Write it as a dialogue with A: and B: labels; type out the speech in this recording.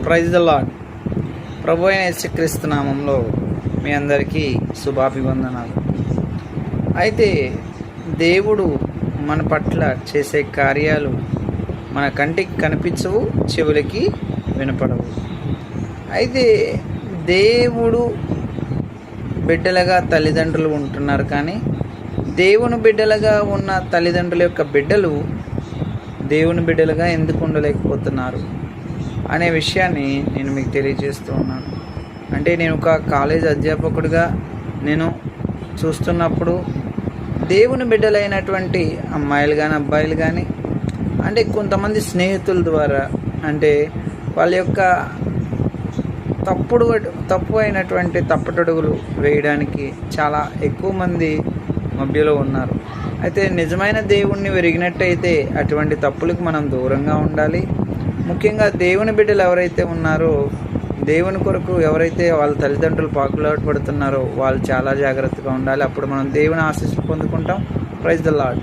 A: Praise the lord. ప్రభు అయిన యేసుక్రీస్తు నామంలో మీ అందరికీ శుభాభివందనాలు. అయితే దేవుడు మన పట్ల చేసే కార్యాలు మన కంటికి కనిపించవు, చెవులకి వినపడవు. అయితే దేవుడు బిడ్డలుగా తల్లిదండ్రులు ఉంటున్నారు, కానీ దేవుని బిడ్డలుగా ఉన్న తల్లిదండ్రుల యొక్క బిడ్డలు దేవుని బిడ్డలుగా ఎందుకు ఉండలేకపోతున్నారు అనే విషయాన్ని నేను మీకు తెలియజేస్తూ ఉన్నాను. అంటే నేను ఒక కాలేజ్ అధ్యాపకుడిగా నేను చూస్తున్నప్పుడు దేవుని బిడ్డలైనటువంటి అమ్మాయిలు కానీ అబ్బాయిలు కానీ అంటే కొంతమంది స్నేహితుల ద్వారా అంటే వాళ్ళ యొక్క తప్పు అయినటువంటి తప్పటడుగులు వేయడానికి చాలా ఎక్కువ మంది మధ్యలో ఉన్నారు. అయితే నిజమైన దేవుణ్ణి వెరిగినట్టయితే అటువంటి తప్పులకు మనం దూరంగా ఉండాలి. ముఖ్యంగా దేవుని బిడ్డలు ఎవరైతే ఉన్నారో, దేవుని కొరకు ఎవరైతే వాళ్ళ తల్లిదండ్రులు పాకులాట పడుతున్నారో వాళ్ళు చాలా జాగ్రత్తగా ఉండాలి. అప్పుడు మనం దేవుని ఆశీస్సులు పొందుకుంటాం. Praise the lord.